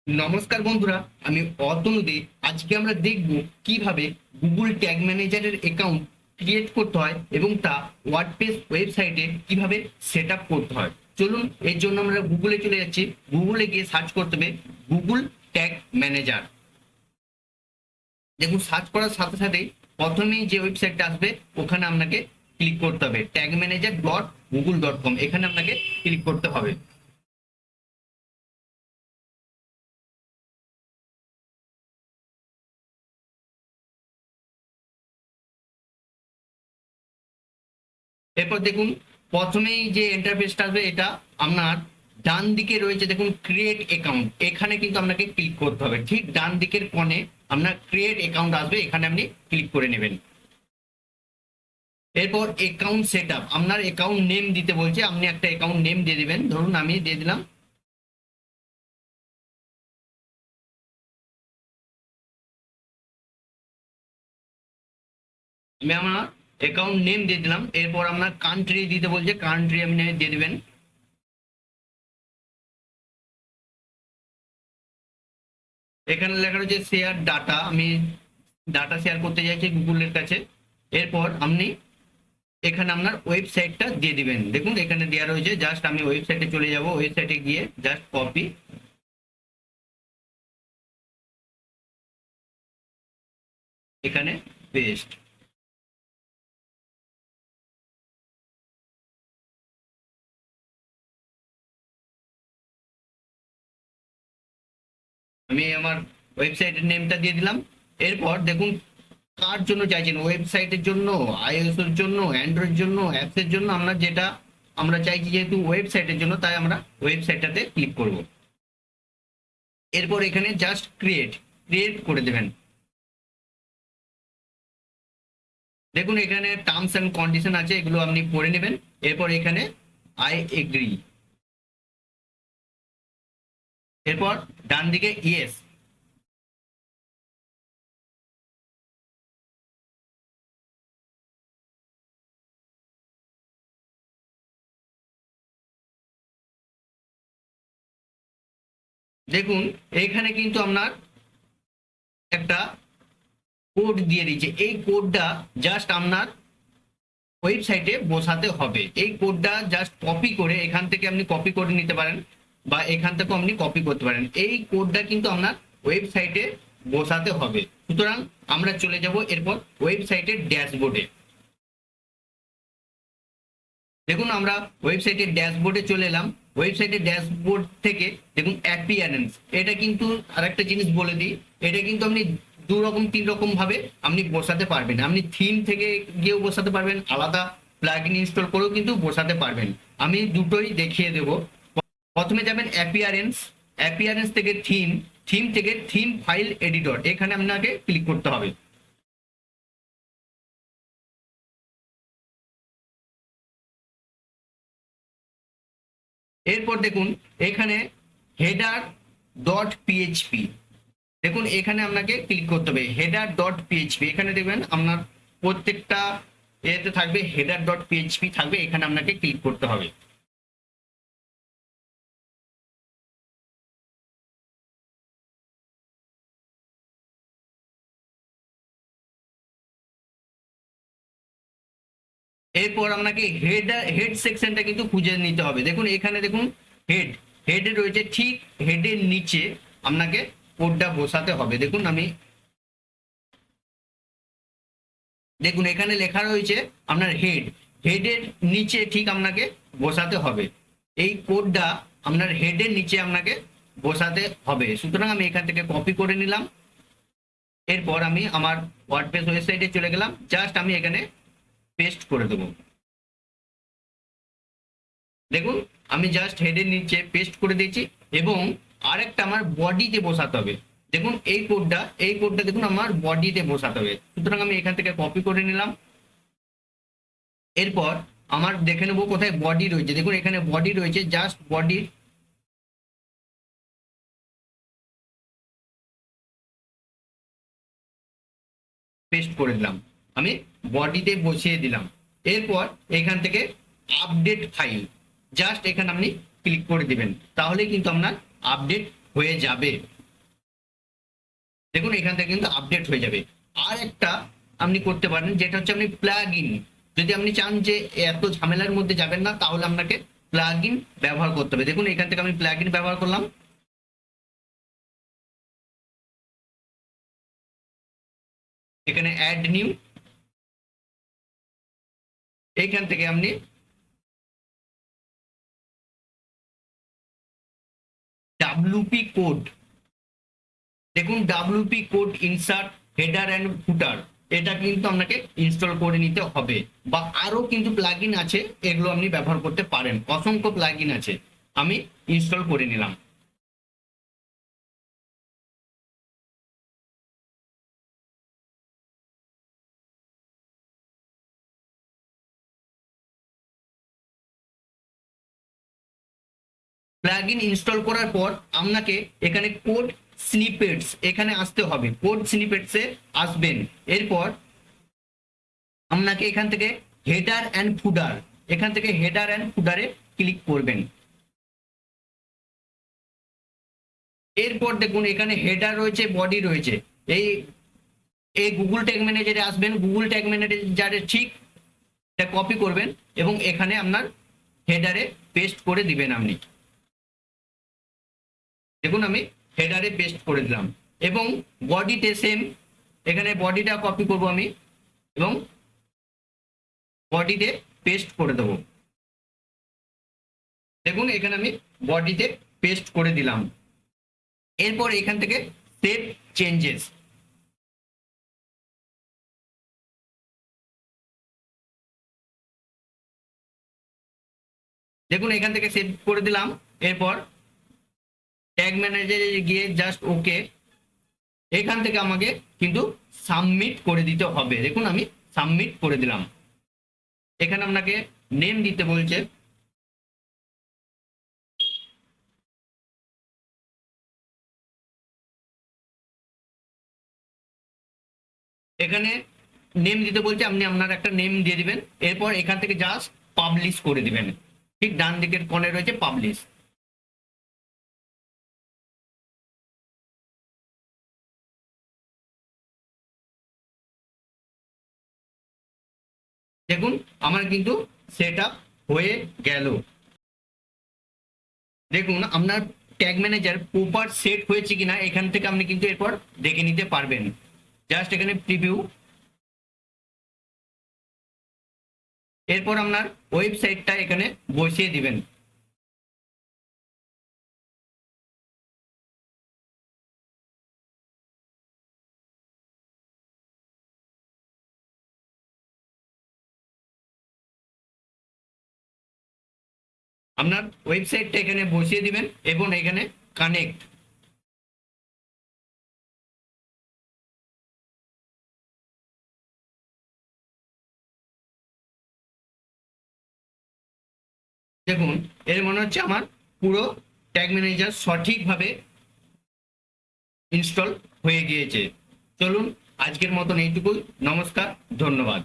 নমস্কার বন্ধুরা, আমি অতনু দে। আজকে আমরা দেখব কিভাবে গুগল ট্যাগ ম্যানেজারের অ্যাকাউন্ট ক্রিয়েট করতে হয় এবং তা ওয়ার্ডপ্রেস ওয়েবসাইটে কিভাবে সেট আপ করতে হয়। চলুন, এর জন্য আমরা গুগলে চলে যাচ্ছি। গুগলে গিয়ে সার্চ করতে হবে গুগল ট্যাগ ম্যানেজার। দেখুন, সার্চ করার সাথে সাথে প্রথমেই যে ওয়েবসাইটটা আসবে ওখানে আপনাকে ক্লিক করতে হবে, tagmanager.google.com। এখানে আপনাকে ক্লিক করতে হবে। এরপর দেখুন, প্রথমেই যে ইন্টারফেসটা আসবে এটা আপনার ডান দিকে রয়েছে। দেখুন, ক্রিয়েট অ্যাকাউন্ট, এখানে কিন্তু আপনাকে ক্লিক করতে হবে। ঠিক ডান দিকের কোণে আপনার ক্রিয়েট অ্যাকাউন্ট আসবে, এখানে আপনি ক্লিক করে নেবেন। এরপর অ্যাকাউন্ট সেট আপ, আপনার অ্যাকাউন্ট নেম দিতে বলছে, আপনি একটা অ্যাকাউন্ট নেম দিয়ে দিবেন। ধরুন আমি দিয়ে দিলাম, আমি আমার অ্যাকাউন্ট নেম দিয়ে দিলাম। এরপর আপনার কান্ট্রি দিতে বলছে, কান্ট্রি আপনি দিয়ে দিবেন। এখানে লেখা রয়েছে শেয়ার ডাটা, আমি ডাটা শেয়ার করতে চাইছি গুগলের কাছে। এরপর আপনি এখানে আপনার ওয়েবসাইটটা দিয়ে দিবেন। দেখুন এখানে দেওয়া রয়েছে, জাস্ট আমি ওয়েবসাইটে চলে যাব। ওয়েবসাইটে গিয়ে জাস্ট কপি, এখানে পেস্ট। আমি আমার ওয়েবসাইটের নেমটা দিয়ে দিলাম। এরপর দেখুন কার জন্য চাইছেন, ওয়েবসাইটের জন্য, আইওএস এর জন্য, অ্যান্ড্রয়েড জন্য, অ্যাপসের জন্য। আমরা যেটা আমরা চাইছি যেহেতু ওয়েবসাইটের জন্য, তাই আমরা ওয়েবসাইটটাতে ক্লিক করব। এরপর এখানে জাস্ট ক্রিয়েট ক্রিয়েট করে দেবেন। দেখুন এখানে টার্মস অ্যান্ড কন্ডিশন আছে, এগুলো আপনি পড়ে নেবেন। এরপর এখানে আই এগ্রি, এরপর ডান দিকে ইয়েস। দেখুন এখানে কিন্তু আপনার একটা কোড দিয়ে দিচ্ছে। এই কোডটা জাস্ট আপনার ওয়েবসাইটে বসাতে হবে। এই কোডটা জাস্ট কপি করে এখান থেকে আপনি কপি করে নিতে পারেন, বা এখান থেকেও আপনি কপি করতে পারেন। এই কোডটা কিন্তু আপনার ওয়েবসাইটে বসাতে হবে। সুতরাং আমরা চলে যাব এরপর ওয়েবসাইটের ড্যাশবোর্ডে। দেখুন আমরা ওয়েবসাইটের ড্যাশবোর্ডে চলে এলাম। ওয়েবসাইটের ড্যাশবোর্ড থেকে দেখুন অ্যাপিয়ারেন্স, এটা কিন্তু আরেকটা জিনিস বলে দিই, এটা কিন্তু আপনি দু রকম তিন রকম ভাবে আপনি বসাতে পারবেন। আপনি থিম থেকে গিয়েও বসাতে পারবেন, আলাদা প্লাগইন ইনস্টল করেও কিন্তু বসাতে পারবেন। আমি দুটোই দেখিয়ে দেব। প্রথমে যাবেন অ্যাপিয়ারেন্স, অ্যাপিয়ারেন্স থেকে থিম, থিম থেকে থিম ফাইল এডিটর, এখানে আপনাকে ক্লিক করতে হবে। এরপর দেখুন এখানে হেডার ডট পিএইচপি, দেখুন এখানে আপনাকে ক্লিক করতে হবে। হেডার ডট পিএইচপি, এখানে দেখবেন আপনার প্রত্যেকটা এতে থাকবে হেডার ডট পিএইচপি থাকবে, এখানে আপনাকে ক্লিক করতে হবে। এরপর আপনাকে হেড সেকশনটা কিন্তু খুঁজে নিতে হবে। দেখুন এখানে দেখুন হেড, হেডে রয়েছে, ঠিক হেডের নিচে আপনাকে কোডটা বসাতে হবে। দেখুন আমি, দেখুন এখানে লেখা রয়েছে আপনার হেড, হেডের নিচে ঠিক আপনাকে বসাতে হবে। এই কোডটা আপনার হেডের নিচে আপনাকে বসাতে হবে। সুতরাং আমি এখান থেকে কপি করে নিলাম। এরপর আমি আমার ওয়ার্ডপ্রেস ওয়েবসাইটে চলে গেলাম, জাস্ট আমি এখানে পেস্ট করে দেবো। দেখুন আমি জাস্ট হেডের নিচে পেস্ট করে দিয়েছি, এবং আরেকটা আমার বডিতে বসাতে হবে। দেখুন এই কোডটা দেখুন আমার বডিতে বসাতে হবে। সুতরাং আমি এখান থেকে কপি করে নিলাম। এরপর আমার দেখে নেবো কোথায় বডি রয়েছে। দেখুন এখানে বডি রয়েছে, জাস্ট বডি পেস্ট করে দিলাম, আমি বডিতে বসিয়ে দিলাম। এরপর এখান থেকে আপডেট ফাইল, জাস্ট এখানে আপনি ক্লিক করে দিবেন, তাহলে কিন্তু আপনার আপডেট হয়ে যাবে। দেখুন এখান থেকে কিন্তু আপডেট হয়ে যাবে। আর একটা আপনি করতে পারেন, যেটা হচ্ছে আপনি প্লাগ ইন। যদি আপনি চান যে এত ঝামেলার মধ্যে যাবেন না, তাহলে আপনাকে প্লাগ ইন ব্যবহার করতে হবে। দেখুন এখান থেকে আমি প্লাগ ইন ব্যবহার করলাম, এখানে অ্যাড নিউ, এইখান থেকে আপনি ডাব্লিউপি কোড, দেখুন WP code insert header and ফুটার, এটা কিন্তু আপনাকে ইনস্টল করে নিতে হবে। বা আরো কিন্তু প্লাগইন আছে, এগুলো আপনি ব্যবহার করতে পারেন, অসংখ্য প্লাগইন আছে, আমি ইনস্টল করে নিলাম। প্লাগইন ইনস্টল করার পর আপনাকে এখানে কোড স্নিপেটস এখানে আসতে হবে, কোড স্নিপেটসে আসবেন। এরপর আপনাকে এখান থেকে হেডার অ্যান্ড ফুডার, এখান থেকে হেডার অ্যান্ড ফুডারে ক্লিক করবেন। এরপর দেখুন এখানে হেডার রয়েছে, বডি রয়েছে, এই এই গুগল ট্যাগ ম্যানেজারে আসবেন, গুগল ট্যাগ ম্যানেজারে ঠিক এটা কপি করবেন এবং এখানে আপনার হেডারে পেস্ট করে দিবেন আপনি। দেখুন আমি হেডারে পেস্ট করে দিলাম এবং বডিতে সেম, এখানে বডিটা কপি করব আমি এবং বডিতে পেস্ট করে দেবো। দেখুন এখানে আমি বডিতে পেস্ট করে দিলাম। এরপর এখান থেকে সেভ চেঞ্জেস, দেখুন এখান থেকে সেভ করে দিলাম। এরপর ট্যাগ ম্যানেজারে গিয়ে জাস্ট ওকে, এখান থেকে আমাকে কিন্তু সাবমিট করে দিতে হবে। দেখুন আমি সাবমিট করে দিলাম। এখানে আপনাকে নেম দিতে বলছে, এখানে নেম দিতে বলছে, আপনি আপনার একটা নেম দিয়ে দিবেন। এরপর এখান থেকে জাস্ট পাবলিশ করে দিবেন, ঠিক ডান দিকের কোণে রয়েছে পাবলিশ। দেখুন আমার কিন্তু সেট আপ হয়ে গেল। দেখুন আপনার ট্যাগ ম্যানেজার প্রপার সেট হয়েছে কিনা এখান থেকে আপনি কিন্তু এরপর দেখে নিতে পারবেন। জাস্ট এখানে প্রিভিউ, এরপর আপনার ওয়েবসাইটটা এখানে বসিয়ে দিবেন। আপনার ওয়েবসাইটটা এখানে বসিয়ে দিবেন এবং এখানে কানেক্ট, দেখুন এর মনে হচ্ছে আমার পুরো ট্যাগ ম্যানেজার সঠিকভাবে ইনস্টল হয়ে গিয়েছে। চলুন আজকের মতন এইটুকুই, নমস্কার, ধন্যবাদ।